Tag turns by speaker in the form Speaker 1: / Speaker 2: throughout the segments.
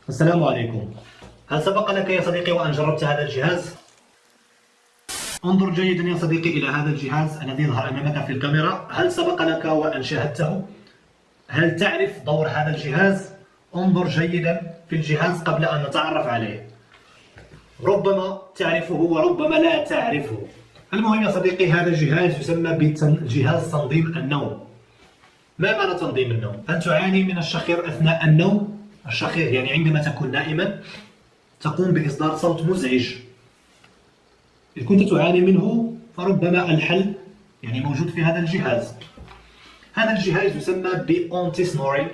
Speaker 1: السلام عليكم. هل سبق لك يا صديقي وأن جربت هذا الجهاز؟ انظر جيدا يا صديقي إلى هذا الجهاز الذي يظهر أمامك في الكاميرا. هل سبق لك وأن شاهدته؟ هل تعرف دور هذا الجهاز؟ انظر جيدا في الجهاز قبل أن نتعرف عليه. ربما تعرفه وربما لا تعرفه. المهم يا صديقي، هذا الجهاز يسمى بجهاز تنظيم النوم. ما معنى تنظيم النوم؟ أن تعاني من الشخير أثناء النوم. الشخير يعني عندما تكون نائما تقوم بإصدار صوت مزعج. إذا كنت تعاني منه فربما الحل يعني موجود في هذا الجهاز. هذا الجهاز يسمى بأنتي سنوري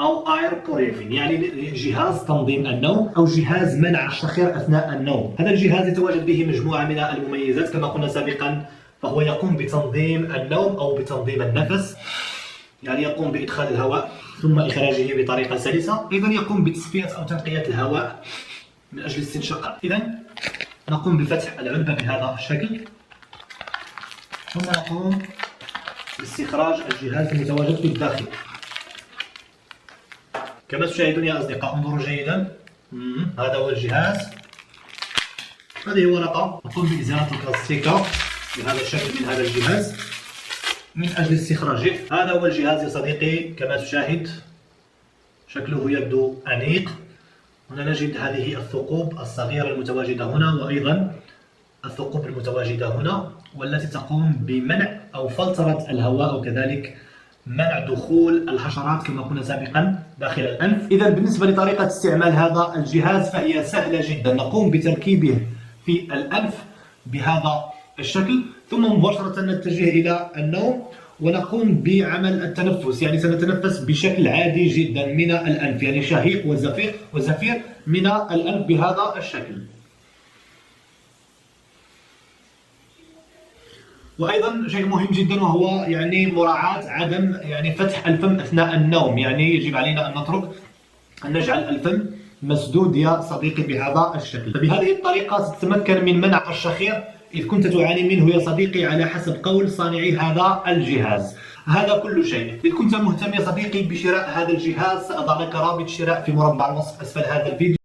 Speaker 1: أو اير بوريفين، يعني جهاز تنظيم النوم أو جهاز منع الشخير أثناء النوم. هذا الجهاز يتواجد به مجموعة من المميزات كما قلنا سابقا، فهو يقوم بتنظيم النوم أو بتنظيم النفس، يعني يقوم بإدخال الهواء ثم إخراجه بطريقة سلسة. أيضا يقوم بتصفية أو تنقية الهواء من أجل الاستنشاق. إذا نقوم بفتح العلبة بهذا الشكل، ثم نقوم باستخراج الجهاز المتواجد في الداخل. كما تشاهدون يا أصدقاء، انظروا جيدا. هذا هو الجهاز. هذه ورقة نقوم بإزالة البلاستيكة بهذا الشكل من هذا الجهاز من أجل استخراجه. هذا هو الجهاز يا صديقي كما تشاهد، شكله يبدو أنيق. هنا نجد هذه الثقوب الصغيرة المتواجدة هنا، وأيضا الثقوب المتواجدة هنا، والتي تقوم بمنع أو فلترة الهواء وكذلك منع دخول الحشرات كما قلنا سابقا داخل الأنف. إذا بالنسبة لطريقة استعمال هذا الجهاز فهي سهلة جدا. نقوم بتركيبه في الأنف بهذا الشكل، ثم مباشرة نتجه إلى النوم ونقوم بعمل التنفس، يعني سنتنفس بشكل عادي جدا من الأنف، يعني شهيق وزفير من الأنف بهذا الشكل. وأيضا شيء مهم جدا وهو يعني مراعاة عدم يعني فتح الفم أثناء النوم، يعني يجب علينا أن نجعل الفم مسدود يا صديقي بهذا الشكل. فبهذه الطريقة ستتمكن من منع الشخير إذ كنت تعاني منه يا صديقي على حسب قول صانعي هذا الجهاز. هذا كل شيء. إذا كنت مهتم يا صديقي بشراء هذا الجهاز سأضع لك رابط شراء في مربع الوصف أسفل هذا الفيديو.